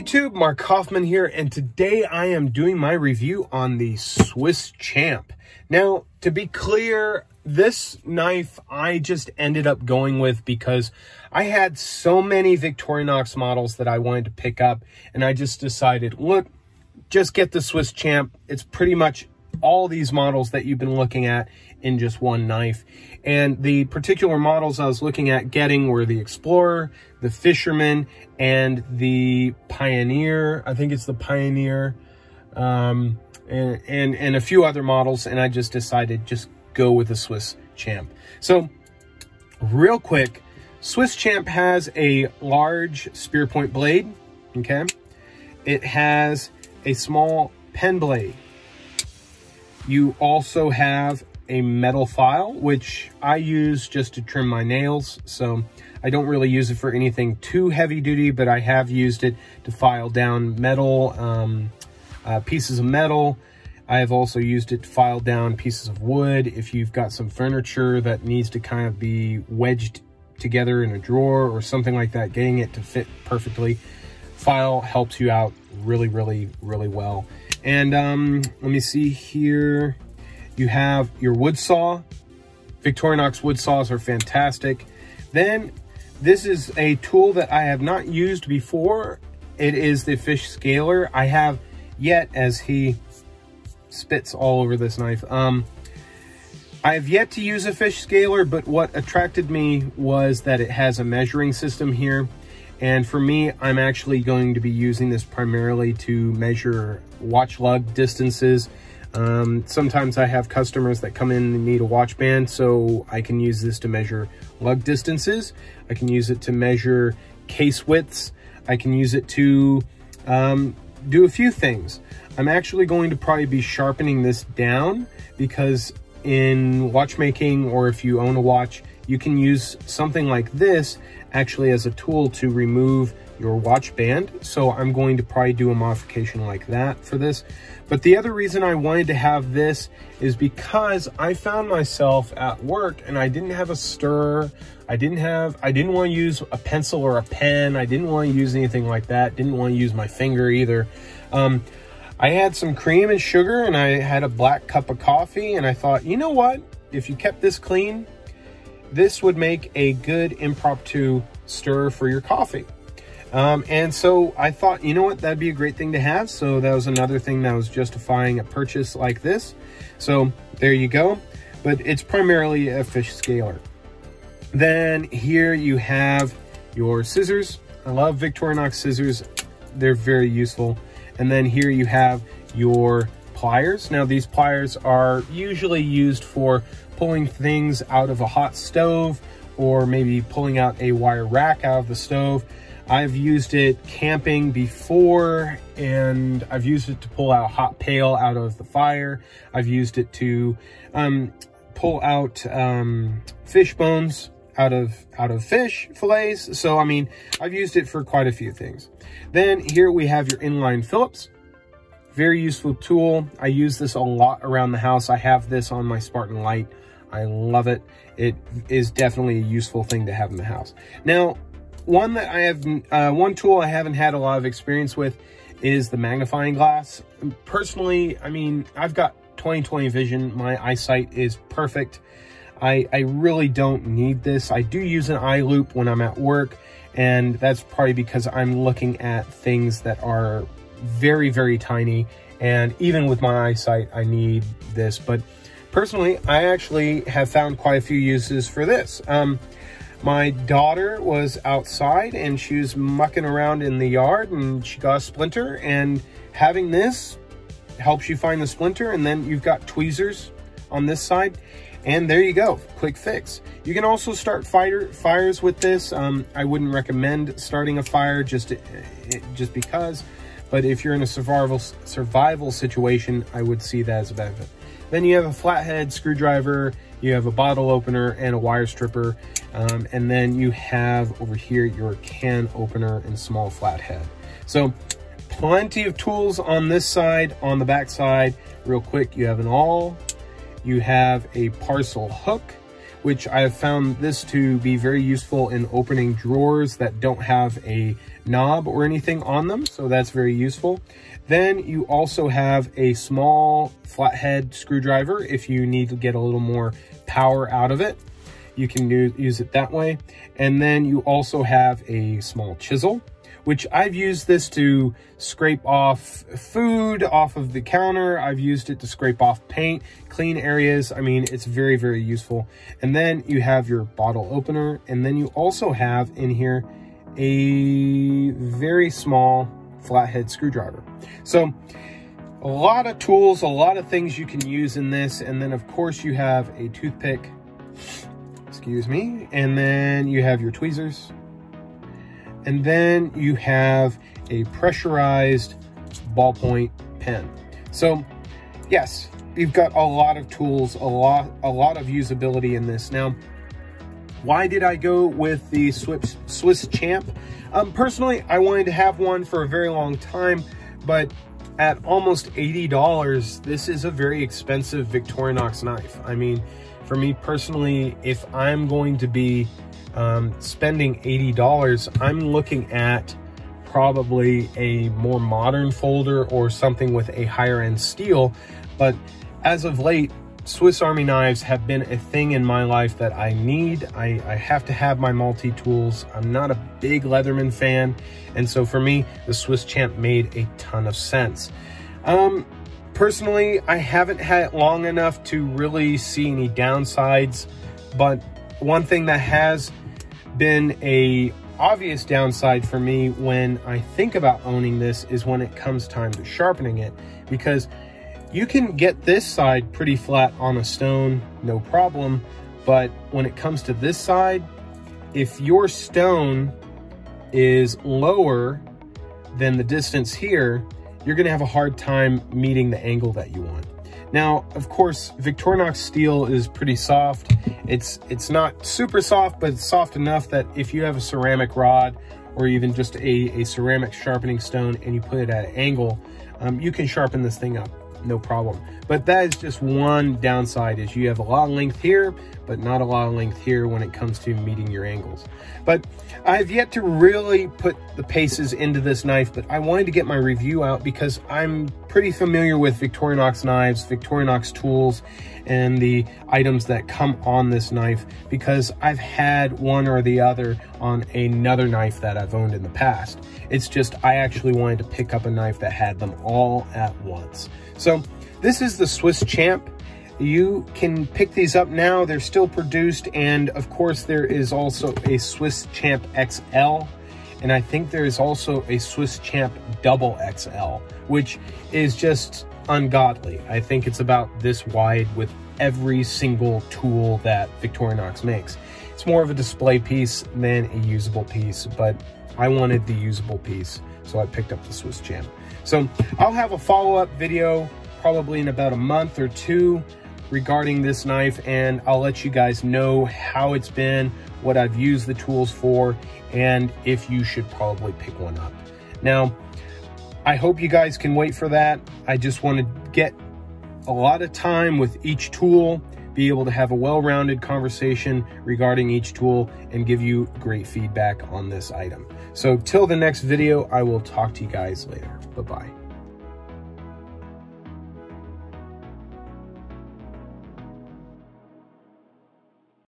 YouTube, Mark Hoffman here, and today I am doing my review on the SwissChamp. Now, to be clear, this knife I just ended up going with because I had so many Victorinox models that I wanted to pick up, and I just decided, look, just get the SwissChamp. It's pretty much all these models that you've been looking at in just one knife. And the particular models I was looking at getting were the Explorer, the Fisherman, and the Pioneer. I think it's the Pioneer, and a few other models. And I just decided just go with the SwissChamp. So real quick, SwissChamp has a large spear point blade. Okay. It has a small pen blade. You also have a metal file, which I use just to trim my nails. So I don't really use it for anything too heavy duty, but I have used it to file down metal, pieces of metal. I have also used it to file down pieces of wood. If you've got some furniture that needs to kind of be wedged together in a drawer or something like that, getting it to fit perfectly, file helps you out really, really, really well. And let me see here. You have your wood saw. Victorinox wood saws are fantastic. Then this is a tool that I have not used before. It is the fish scaler. I have yet, as he spits all over this knife, I have yet to use a fish scaler, but what attracted me was that it has a measuring system here. And for me, I'm actually going to be using this primarily to measure watch lug distances. Sometimes I have customers that come in and need a watch band, so I can use this to measure lug distances. I can use it to measure case widths. I can use it to do a few things. I'm actually going to probably be sharpening this down because in watchmaking, or if you own a watch, you can use something like this actually as a tool to remove your watch band. So I'm going to probably do a modification like that for this. But the other reason I wanted to have this is because I found myself at work and I didn't have a stirrer. I didn't want to use a pencil or a pen. I didn't want to use anything like that. Didn't want to use my finger either. I had some cream and sugar and I had a black cup of coffee, and I thought, you know what? If you kept this clean, this would make a good impromptu stir for your coffee. And so I thought, you know what, that'd be a great thing to have. So that was another thing that was justifying a purchase like this. So there you go. But it's primarily a fish scaler. Then here you have your scissors. I love Victorinox scissors. They're very useful. And then here you have your pliers. Now these pliers are usually used for pulling things out of a hot stove, or maybe pulling out a wire rack out of the stove. I've used it camping before, and I've used it to pull out a hot pail out of the fire. I've used it to pull out fish bones out of fish fillets. So I mean, I've used it for quite a few things. Then here we have your Inline Phillips. Very useful tool. I use this a lot around the house. I have this on my Spartan Light. I love it. It is definitely a useful thing to have in the house. Now, one tool I haven't had a lot of experience with is the magnifying glass. Personally, I mean, I've got 20/20 vision. My eyesight is perfect. I really don't need this. I do use an eye loop when I'm at work, and that's probably because I'm looking at things that are very, very tiny. And even with my eyesight, I need this. But personally, I actually have found quite a few uses for this. My daughter was outside and she was mucking around in the yard and she got a splinter, and having this helps you find the splinter, and then you've got tweezers on this side, and there you go, quick fix. You can also start fires with this. I wouldn't recommend starting a fire just because, but if you're in a survival situation, I would see that as a benefit. Then you have a flathead screwdriver, you have a bottle opener and a wire stripper, and then you have over here your can opener and small flathead. So plenty of tools on this side. On the back side, real quick, you have an awl, you have a parcel hook, which I have found this to be very useful in opening drawers that don't have a knob or anything on them. So that's very useful. Then you also have a small flathead screwdriver if you need to get a little more power out of it. You can use it that way. And then you also have a small chisel, which I've used this to scrape off food off of the counter. I've used it to scrape off paint, clean areas. I mean, it's very, very useful. And then you have your bottle opener. And then you also have in here a very small flathead screwdriver. So a lot of tools, a lot of things you can use in this. And then of course you have a toothpick, excuse me. And then you have your tweezers. And then you have a pressurized ballpoint pen. So yes, you've got a lot of tools, a lot of usability in this. Now, why did I go with the SwissChamp? Personally, I wanted to have one for a very long time, but at almost $80, this is a very expensive Victorinox knife. I mean, for me personally, if I'm going to be spending $80, I'm looking at probably a more modern folder or something with a higher end steel. But as of late, Swiss Army knives have been a thing in my life that I need. I have to have my multi-tools. I'm not a big Leatherman fan, and so for me, the SwissChamp made a ton of sense. Personally, I haven't had it long enough to really see any downsides, but one thing that has been a obvious downside for me when I think about owning this is when it comes time to sharpening it, because you can get this side pretty flat on a stone, no problem. But when it comes to this side, if your stone is lower than the distance here, you're gonna have a hard time meeting the angle that you want. Now, of course, Victorinox steel is pretty soft. It's not super soft, but it's soft enough that if you have a ceramic rod or even just a ceramic sharpening stone and you put it at an angle, you can sharpen this thing up, no problem. But that is just one downside, is you have a lot of length here, but not a lot of length here when it comes to meeting your angles. But I've yet to really put the paces into this knife, but I wanted to get my review out because I'm pretty familiar with Victorinox knives, Victorinox tools, and the items that come on this knife, because I've had one or the other on another knife that I've owned in the past. It's just I actually wanted to pick up a knife that had them all at once. So this is the SwissChamp. You can pick these up now. They're still produced. And of course, there is also a SwissChamp XL. And I think there is also a SwissChamp XXL, which is just ungodly. I think it's about this wide with every single tool that Victorinox makes. It's more of a display piece than a usable piece, but I wanted the usable piece, so I picked up the SwissChamp. So I'll have a follow-up video probably in about a month or two regarding this knife, and I'll let you guys know how it's been, what I've used the tools for, and if you should probably pick one up. Now, I hope you guys can wait for that. I just want to get a lot of time with each tool, be able to have a well-rounded conversation regarding each tool, and give you great feedback on this item. So till the next video, I will talk to you guys later. Bye-bye.